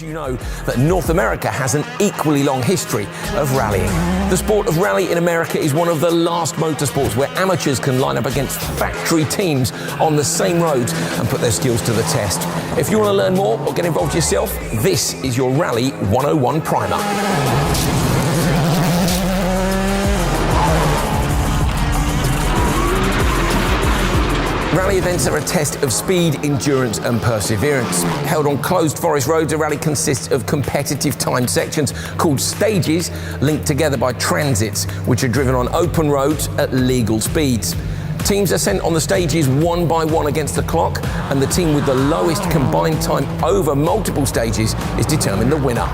Do you know that North America has an equally long history of rallying? The sport of rally in America is one of the last motorsports where amateurs can line up against factory teams on the same roads and put their skills to the test. If you want to learn more or get involved yourself, this is your Rally 101 primer. Rally events are a test of speed, endurance and perseverance. Held on closed forest roads, a rally consists of competitive timed sections called stages linked together by transits, which are driven on open roads at legal speeds. Teams are sent on the stages one by one against the clock, and the team with the lowest combined time over multiple stages is determined the winner.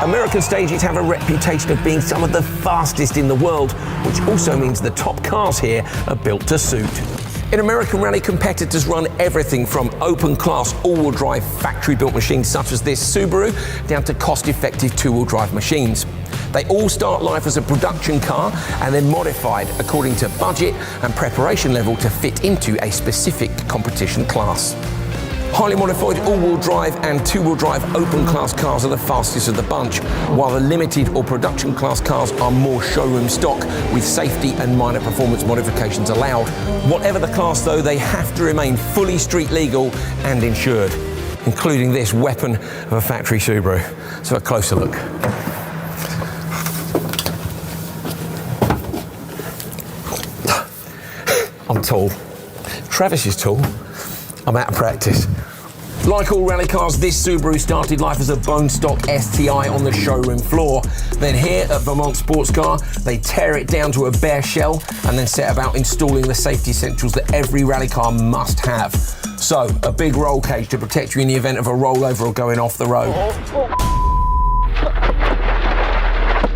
American stages have a reputation of being some of the fastest in the world, which also means the top cars here are built to suit. In American rally, competitors run everything from open-class all-wheel drive factory-built machines such as this Subaru down to cost-effective two-wheel drive machines. They all start life as a production car and then modified according to budget and preparation level to fit into a specific competition class. Highly modified all-wheel drive and two-wheel drive open-class cars are the fastest of the bunch, while the limited or production class cars are more showroom stock with safety and minor performance modifications allowed. Whatever the class though, they have to remain fully street legal and insured, including this weapon of a factory Subaru. Let's have a closer look. I'm tall. Travis is tall. I'm out of practice. Like all rally cars, this Subaru started life as a bone stock STI on the showroom floor. Then here at Vermont Sports Car, they tear it down to a bare shell and then set about installing the safety essentials that every rally car must have. So, a big roll cage to protect you in the event of a rollover or going off the road.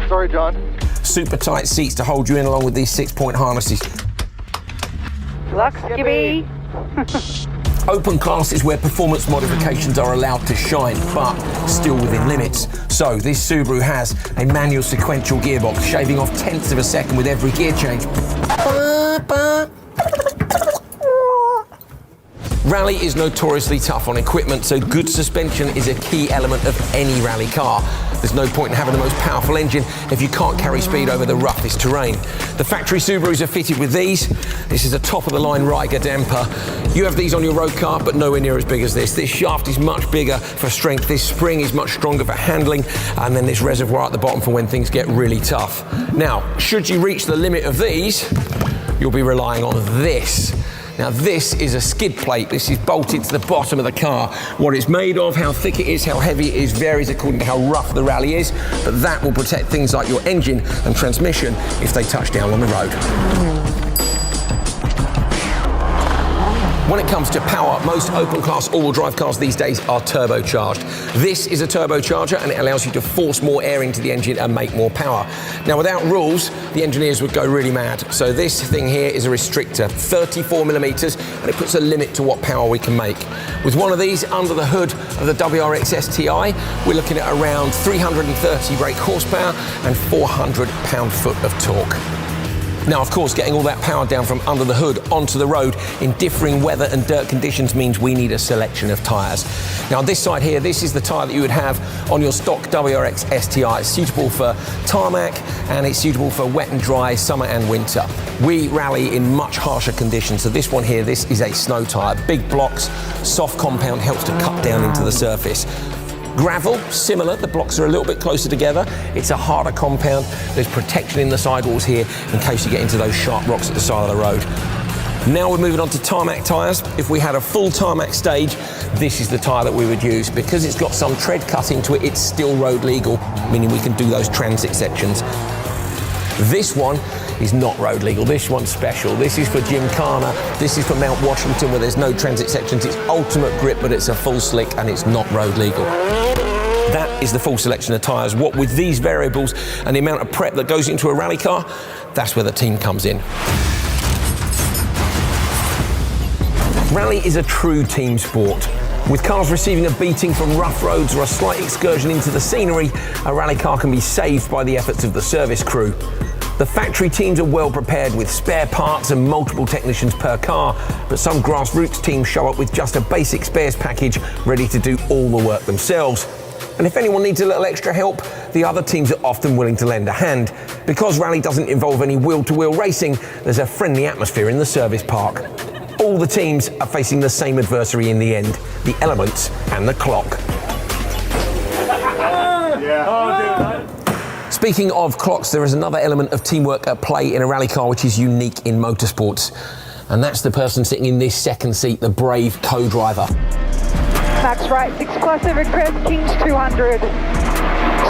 Sorry, John. Super tight seats to hold you in along with these 6-point harnesses. Luck, Skippy. Open class is where performance modifications are allowed to shine, but still within limits. So this Subaru has a manual sequential gearbox, shaving off tenths of a second with every gear change. Rally is notoriously tough on equipment, so good suspension is a key element of any rally car. There's no point in having the most powerful engine if you can't carry speed over the roughest terrain. The factory Subarus are fitted with these. This is a top-of-the-line Riga damper. You have these on your road car, but nowhere near as big as this. This shaft is much bigger for strength. This spring is much stronger for handling, and then this reservoir at the bottom for when things get really tough. Now, should you reach the limit of these, you'll be relying on this. Now this is a skid plate. This is bolted to the bottom of the car. What it's made of, how thick it is, how heavy it is, varies according to how rough the rally is, but that will protect things like your engine and transmission if they touch down on the road. When it comes to power, most open-class all-wheel drive cars these days are turbocharged. This is a turbocharger and it allows you to force more air into the engine and make more power. Now, without rules, the engineers would go really mad. So this thing here is a restrictor, 34 millimeters, and it puts a limit to what power we can make. With one of these under the hood of the WRX STI, we're looking at around 330 brake horsepower and 400 pound-foot of torque. Now, of course, getting all that power down from under the hood onto the road in differing weather and dirt conditions means we need a selection of tyres. Now, on this side here, this is the tyre that you would have on your stock WRX STI. It's suitable for tarmac and it's suitable for wet and dry summer and winter. We rally in much harsher conditions, so this one here, this is a snow tyre. Big blocks, soft compound helps to cut down into the surface. Gravel, similar, the blocks are a little bit closer together. It's a harder compound. There's protection in the sidewalls here in case you get into those sharp rocks at the side of the road. Now we're moving on to tarmac tyres. If we had a full tarmac stage, this is the tyre that we would use. Because it's got some tread cut into it, it's still road legal, meaning we can do those transit sections. This one is not road legal. This one's special. This is for Gymkhana. This is for Mount Washington where there's no transit sections. It's ultimate grip, but it's a full slick and it's not road legal. That is the full selection of tyres. What with these variables and the amount of prep that goes into a rally car, that's where the team comes in. Rally is a true team sport. With cars receiving a beating from rough roads or a slight excursion into the scenery, a rally car can be saved by the efforts of the service crew. The factory teams are well prepared with spare parts and multiple technicians per car, but some grassroots teams show up with just a basic spares package ready to do all the work themselves. And if anyone needs a little extra help, the other teams are often willing to lend a hand. Because rally doesn't involve any wheel-to-wheel racing, there's a friendly atmosphere in the service park. All the teams are facing the same adversary in the end, the elements and the clock. Speaking of clocks, there is another element of teamwork at play in a rally car which is unique in motorsports. And that's the person sitting in this second seat, the brave co-driver. Max right, 6 plus over crest, Kings 200.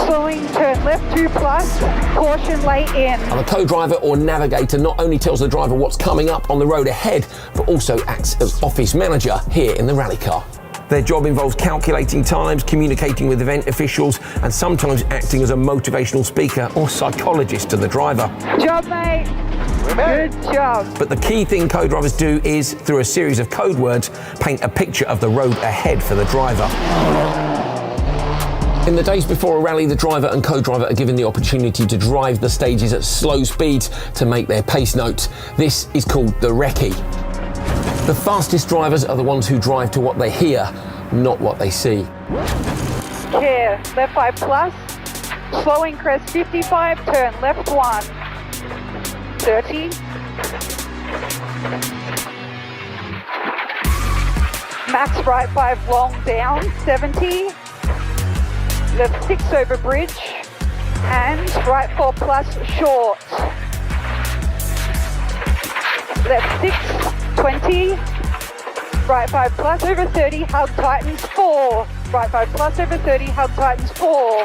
Slowing, turn left 2 plus, caution late in. And the co-driver or navigator not only tells the driver what's coming up on the road ahead, but also acts as office manager here in the rally car. Their job involves calculating times, communicating with event officials, and sometimes acting as a motivational speaker or psychologist to the driver. Job, mate. Good job. But the key thing co-drivers do is, through a series of code words, paint a picture of the road ahead for the driver. In the days before a rally, the driver and co-driver are given the opportunity to drive the stages at slow speeds to make their pace notes. This is called the recce. The fastest drivers are the ones who drive to what they hear, not what they see. Care, left 5 plus, slowing crest 55, turn left 1. 30. Max right 5 long down, 70. Left 6 over bridge, and right 4 plus short. Left 6, 20. Right 5 plus over 30, hug tightens 4. Right 5 plus over 30, hug tightens 4.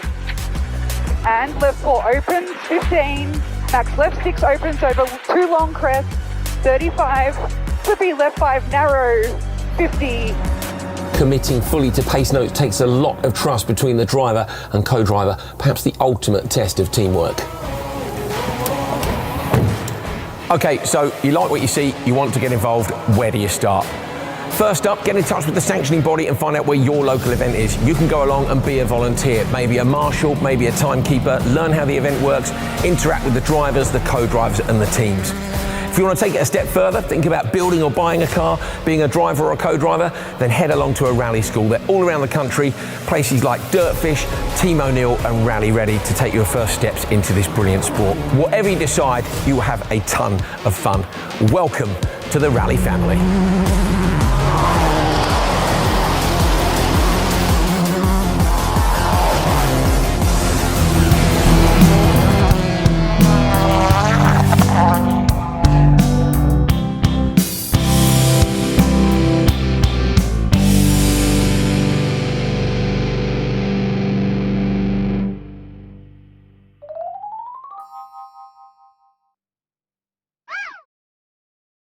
And left 4 opens, 15. Max left 6 opens over 2 long crest, 35. Flippy left 5 narrow, 50. Committing fully to pace notes takes a lot of trust between the driver and co-driver, perhaps the ultimate test of teamwork. Okay, so you like what you see, you want to get involved, where do you start? First up, get in touch with the sanctioning body and find out where your local event is. You can go along and be a volunteer, maybe a marshal, maybe a timekeeper, learn how the event works, interact with the drivers, the co-drivers and the teams. If you want to take it a step further, think about building or buying a car, being a driver or a co-driver, then head along to a rally school. They're all around the country, places like Dirtfish, Team O'Neill and Rally Ready to take your first steps into this brilliant sport. Whatever you decide, you will have a ton of fun. Welcome to the Rally family.